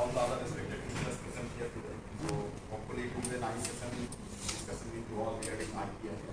all the other respected teachers present here today. So hopefully it will be a nice session discussing with you all regarding IP and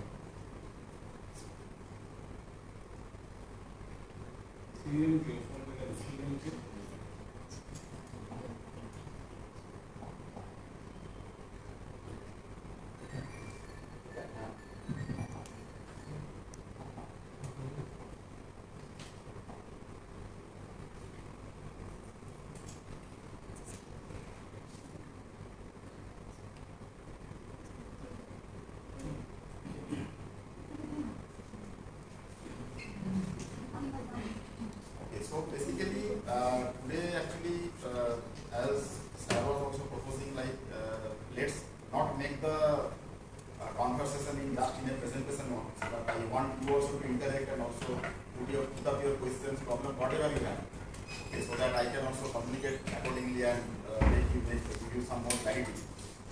so basically, today actually, as I was also proposing, like let's not make the conversation in just in a presentation mode, but I want you also to interact and also put up your questions, problem, whatever you have. Okay, so that I can also communicate accordingly and give you some more clarity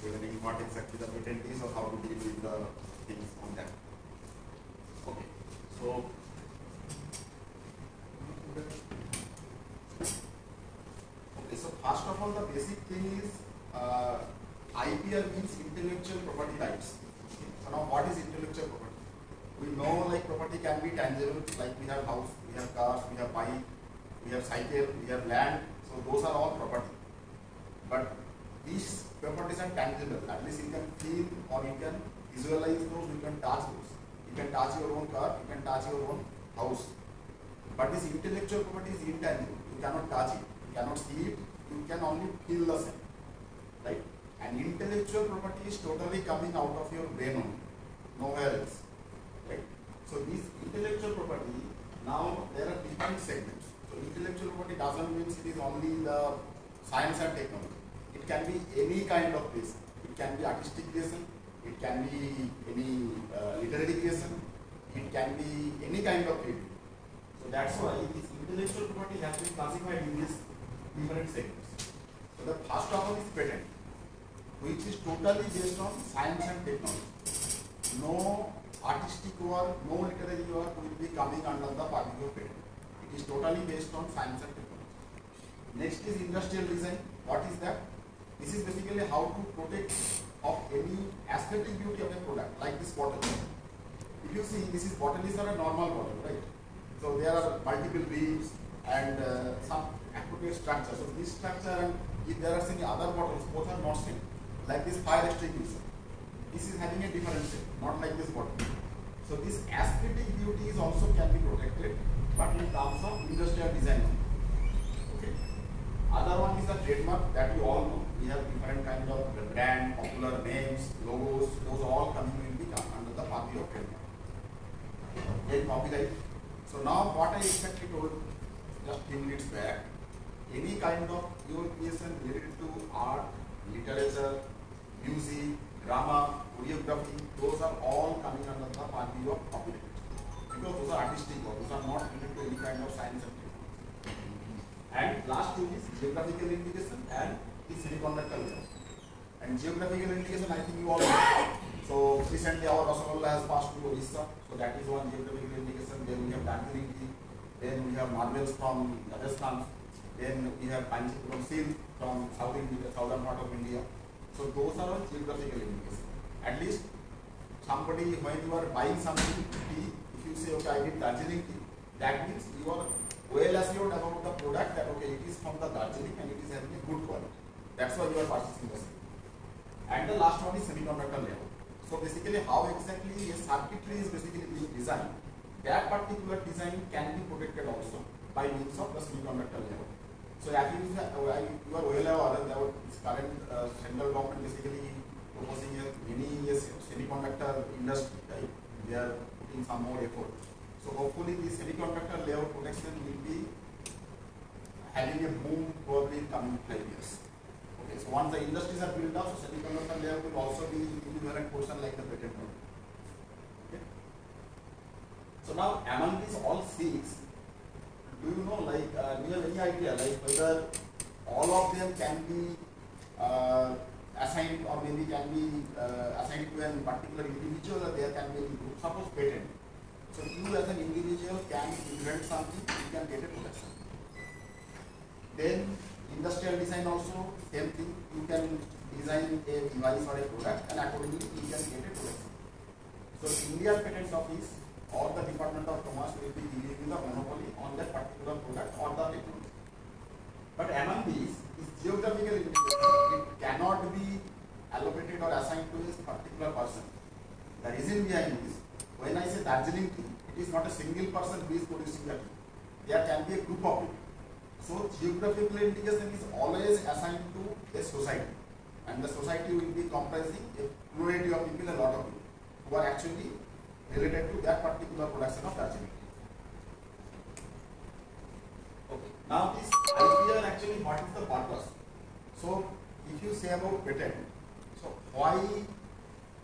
regarding what exactly the patent is or how to deal with the things on that. Okay, so. Okay, so first of all, the basic thing is IPR means intellectual property rights. Okay. So now, what is intellectual property? We know like property can be tangible, like we have house, we have cars, we have bike, we have cycle, we have land. So those are all property. But these properties are tangible. At least you can feel or you can visualize those. You can touch those. You can touch your own car. You can touch your own house. But this intellectual property is intangible. You cannot touch it. You cannot see it. You can only feel the same. Right? And intellectual property is totally coming out of your brain only. Nowhere else. Right? So this intellectual property, now there are different segments. So intellectual property doesn't mean it is only the science and technology. It can be any kind of creation. It can be artistic creation. It can be any literary creation. It can be any kind of creativity. So that's why this intellectual property has been classified in these different segments. So the first of all is patent, which is totally based on science and technology. No artistic work, no literary work will be coming under the purview of patent. It is totally based on science and technology. Next is industrial design. What is that? This is basically how to protect of any aesthetic beauty of a product, like this bottle. If you see, this is bottle is not a normal bottle, right? So there are multiple ribs and some appropriate structure. So this structure, and if there are any other bottles, both are not same. Like this fire extinguisher, this is having a different shape, not like this bottle. So this aesthetic beauty is also can be protected, but in terms of industrial design. Okay. Other one is the trademark that you all know. We have different kind of brand, popular names, logos. Those all coming will be under the purview of trademark. Then copyright. So now what I exactly told just few minutes back, any kind of your creation related to art, literature, music, drama, choreography, those are all coming under the purview of copyright. Because those are artistic work, those are not related to any kind of science and technology. And last two is geographical indication and the semiconductor layer. And geographical indication, I think you all know. So recently our Rasagolla has passed to Odisha, so that is one geographical indication. Then we have Darjeeling tea, then we have marbles from Rajasthan, then we have Kanchipuram silk from southern part of India. So those are all geographical indications. At least somebody, when you are buying something tea, if you say okay, I need Darjeeling tea, that means you are well assured about the product that okay, it is from the Darjeeling and it is having a good quality. That's why you are purchasing the same. And the last one is semiconductor layout. So basically how exactly a circuitry is basically being designed, that particular design can be protected also by means of the semiconductor layout. So as you are well aware that current central government basically proposing a mini semiconductor industry, right? They are putting some more effort. So hopefully the semiconductor layout protection will be having a boom probably in coming 5 years. Okay, so once the industries are built up, so semiconductor layer will also be inherent portion like the patent node. Okay. So now among these all six, do you know like do you have any idea like whether all of them can be assigned or maybe can be assigned to a particular individual or there can be a group? Suppose patent. So you as an individual can invent something, you can get a protection. Then Industrial design also same thing. You can design a device or a product and accordingly you can get a product. So Indian Patent Office or the Department of Commerce will be giving you the monopoly on that particular product or the technology. But among these is geographical indication. It cannot be allocated or assigned to a particular person. The reason behind this, when I say Darjeeling tea, it is not a single person who is producing the tea. There can be a group of people. So geographical indication is always assigned to a society, and the society will be comprising a plurality of people, a lot of people who are actually related to that particular production of Darjeeling tea. Okay. Now this IPR actually, what is the purpose? So if you say about patent, so why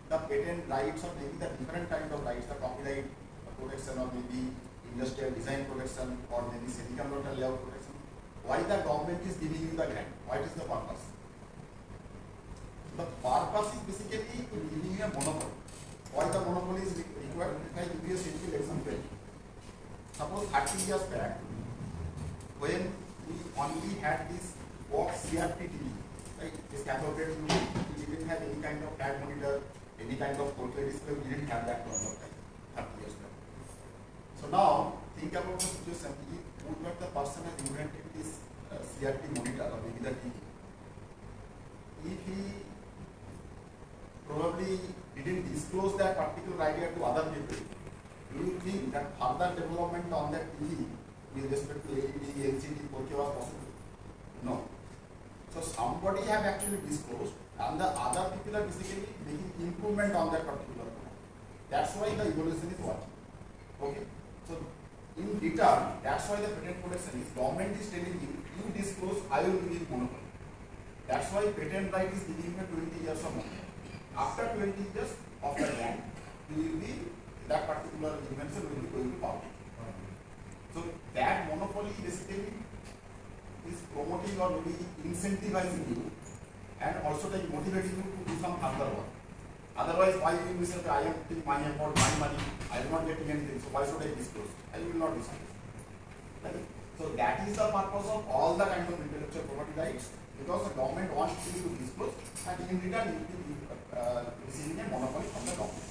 the patent rights or maybe the different kind of rights, the copyright protection or maybe industrial design protection or maybe semiconductor layout protection, why the government is giving you the grant? What is the purpose? The purpose is basically in giving you a monopoly. Why the monopoly is required? If I give you a simple example, suppose 30 years back, when we only had this box CRT TV, right? This cathode TV, we didn't have any kind of CAD monitor, any kind of portrait display, we didn't have that point of time, 30 years back. So now, think about the situation, if the person has invented this CRT monitor or maybe the TV, if he probably didn't disclose that particular idea to other people, do you think that further development on that TV with respect to LED, LCD, 4K was possible? No. So somebody have actually disclosed and the other people are basically making improvement on that particular product. That's why the evolution is working. Okay. So in return, that's why the patent protection is, government is telling you, you disclose, I will give you monopoly. That's why patent right is giving you 20 years of monopoly. After 20 years of the grant, you will be, that particular invention will be going to public. So that monopoly basically is promoting or maybe incentivizing you and also like motivating you to do some further work. Otherwise, why will you say I am putting my effort, my money, I am not getting anything, so why should I disclose? I will not disclose. Right? So that is the purpose of all the kind of intellectual property rights, because the government wants you to disclose and in return you will be receiving a monopoly from the government.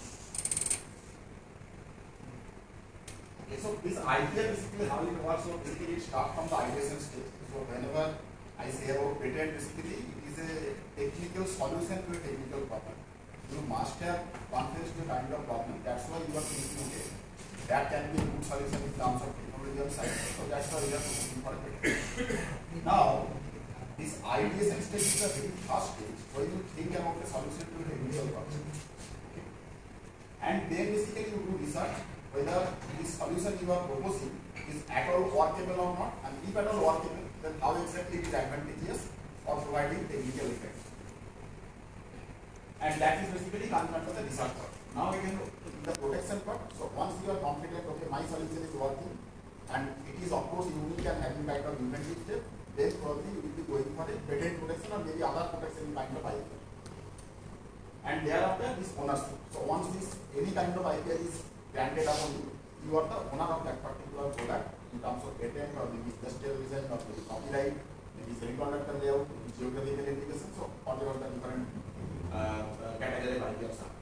Okay, so this idea basically how it works, so basically it starts from the ideation stage. So whenever I say about patent, basically it is a technical solution to a technical problem. You must have confessed to a kind of problem. That's why you are thinking, okay, that can be a good solution in terms of technology and science. So that's why we are looking for a patent. Now, this ideation stage is the very first stage where you think about the solution to a technical problem. Okay. And then basically you do research whether this solution you are proposing is at all workable or not, and if at all workable, then how exactly it is advantageous for providing technical effects. And that is basically comes under the research part. Now we can look in the protection part. So once you are confident, okay, my solution is working and it is of course unique and having kind of inventive step, then probably you will be going for a patent protection or maybe other protection kind of IPR. And thereafter this ownership. So once this any kind of IPR is granted upon you, you are the owner of that particular product in terms of patent or maybe industrial design or maybe copyright, maybe semiconductor layout, maybe geographical indication, so whatever the different category of IPRs are.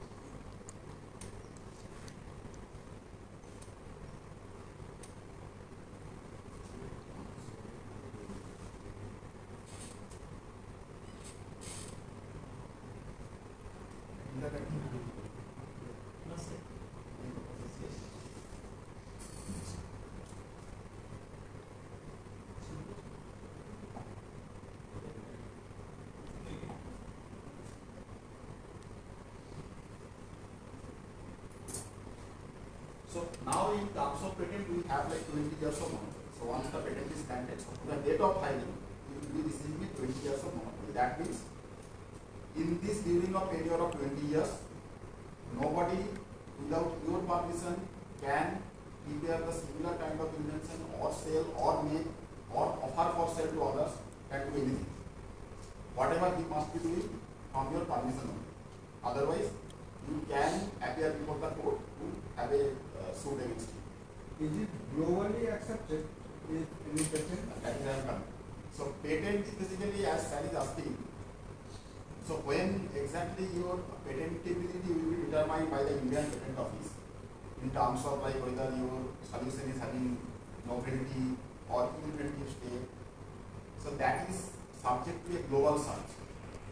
So now in terms of patent, we have like 20 years of monopoly. So once the patent is granted, so to the date of filing, you will be receiving 20 years of monopoly. That means in this during a period of 20 years, nobody without your permission can prepare the similar kind of invention or sell or make or offer for sale to others, can do anything. Whatever he must be doing from your permission only. Otherwise, you can appear before the court to have a suit against you. Is it globally accepted? Is any patent? That is our So patent is basically, as Sal is asking, so when exactly your patentability will be determined by the Indian Patent Office in terms of like whether your solution is having novelty or innovative state. So that is subject to a global search.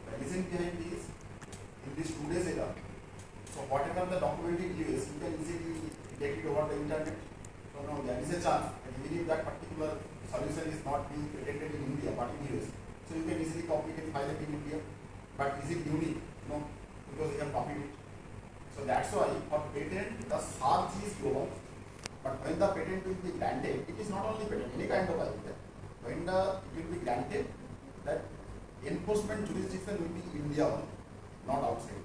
The reason behind this, in this today's era, so whatever the document is US, you can easily get it over the internet. So now there is a chance that even if that particular solution is not being patented in India but in US, so you can easily copy it and file it in India. But is it unique? No, because you have copied it. So that's why for patent the search is global. But when the patent will be granted, it is not only patent, any kind of idea. When it will be granted, that enforcement jurisdiction will be India only, not outside.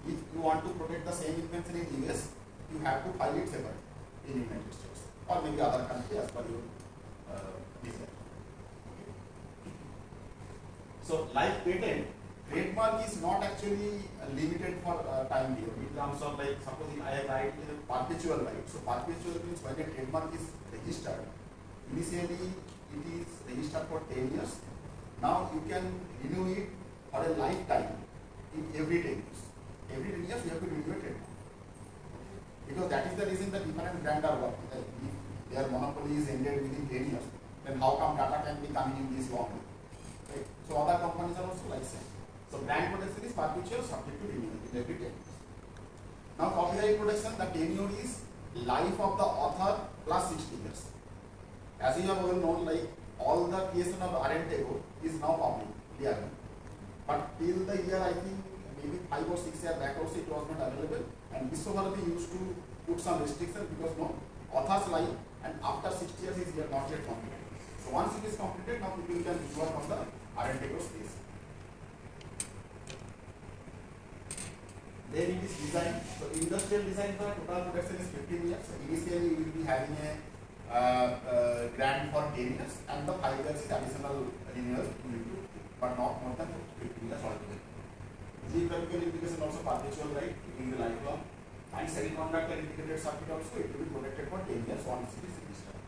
If you want to protect the same invention in US, you have to file it separate in United States or maybe other country as per your desire. Okay. So like patent, trademark is not actually limited for time period in terms of like suppose I have right is a perpetual right. So perpetual means when a trademark is registered, initially it is registered for 10 years. Now you can renew it for a lifetime in every 10 years. Every 10 years you have to renew a trademark. Because that is the reason that different brands are working. Like if their monopoly is ended within 10 years, then how come data can be coming in this long? Right? So other companies are also like same. So brand protection is perpetual subject to renewal in every 10 years. Now copyright protection, the tenure is life of the author plus 60 years. As you have well known, like all the creation of Arentego is now public, clearly. But till the year I think maybe 5 or 6 years back also it was not available, and Vishwabharati used to put some restriction because no author's life and after 60 years is not yet completed. So once it is completed, now people can work on the Arentego space. Then it is design. So industrial design for total production is 15 years. So initially you will be having a grant for 10 years and the 5 years is additional renewal you need to, but not more than 15 years altogether. Geographical indication also perpetual right, it will be lifelong. And semiconductor integrated circuit also it will be protected for 10 years once it is registered.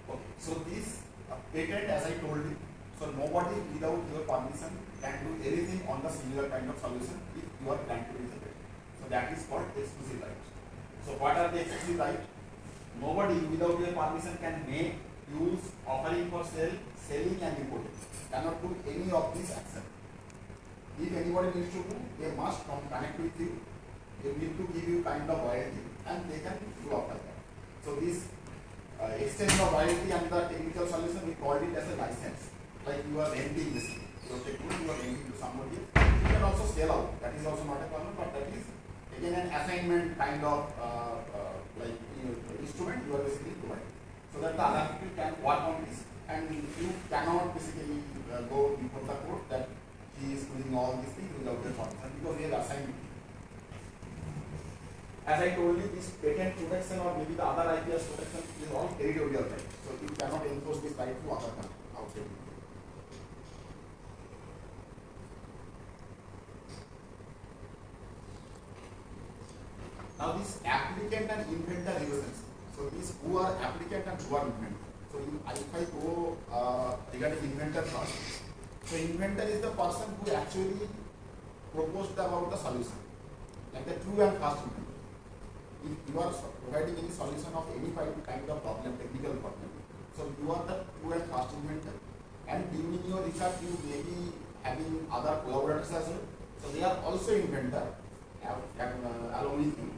Okay, so this patent as I told you. So nobody without your permission can do anything on the similar kind of solution if you are granted with a patent. So that is called exclusive right. So what are the exclusive rights? Nobody without your permission can make, use, offering for sale, selling and importing. Cannot do any of these actions. If anybody needs to do, they must connect with you. They need to give you kind of royalty and they can do after that. So this exchange of royalty and the technical solution, we call it as a license. Like you are renting this thing. Your technology you are renting to somebody. You can also sell out. That is also not a problem, but that is again an assignment kind of like instrument you are basically providing. So that the other people can work on this and you cannot basically go before the court that he is doing all these things without your permission because we have assigned it. As I told you, this patent protection or maybe the other IPS protection is all territorial right. So you cannot enforce this right to other country outside. Now this applicant and inventor relations. So these who are applicant and who are inventor. So if I go regarding inventor first. So inventor is the person who actually proposed about the solution. Like the true and first inventor. If you are providing any solution of any kind of problem, technical problem. So you are the true and first inventor. And during your research you may be having other collaborators as well. So they are also inventor along with you.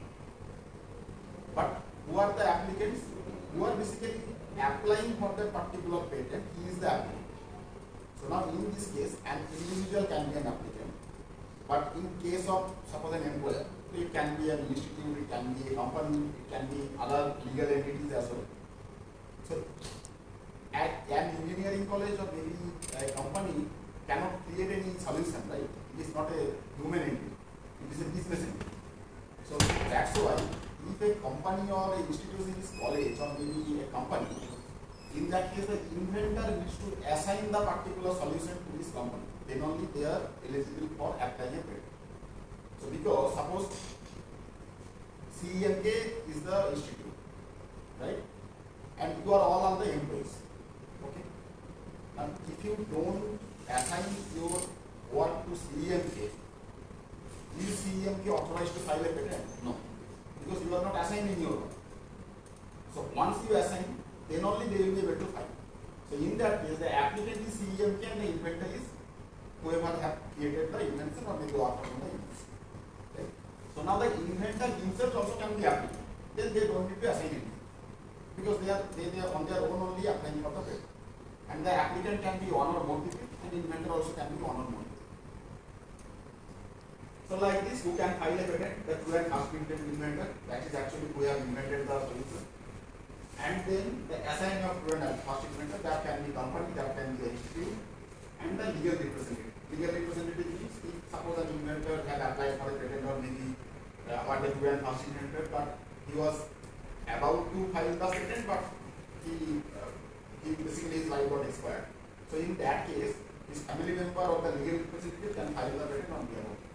But who are the applicants? Who are basically applying for the particular patent, he is the applicant. So now in this case, an individual can be an applicant. But in case of suppose an employer, it can be an institute, it can be a company, it can be other legal entities as well. So at an engineering college or maybe a company cannot create any solution, right? It is not a human entity, it is a business entity. So that's why if a company or an institution is college or maybe a company, in that case the inventor needs to assign the particular solution to this company. Then only they are eligible for applying a patent. So because suppose CEMK is the institute right? And you are all the employees. Okay. And if you don't assign your work to CEMK, is CEMK authorized to file a patent? No, because you are not assigning your work. So once you assign, then only they will be able to file. So in that case, the applicant is CEMK and the inventor is whoever have created the invention or maybe author on the invention. Right? So now the inventor himself also can be applicant. Then they don't need to assign anything, because they are on their own only applying for the patent. And the applicant can be one or more people, and inventor also can be one or more people. So like this, who can file a patent? The true and first inventor, that is actually who have invented the solution. And then the assigning of true and first inventor, that can be company, that can be the institute, and the legal representative. Legal representative means if suppose an inventor had applied for a patent or maybe or the true and first inventor, but he was about to file the patent, but he basically his life got expired. So in that case, his family member or the legal representative can file the patent on behalf of him.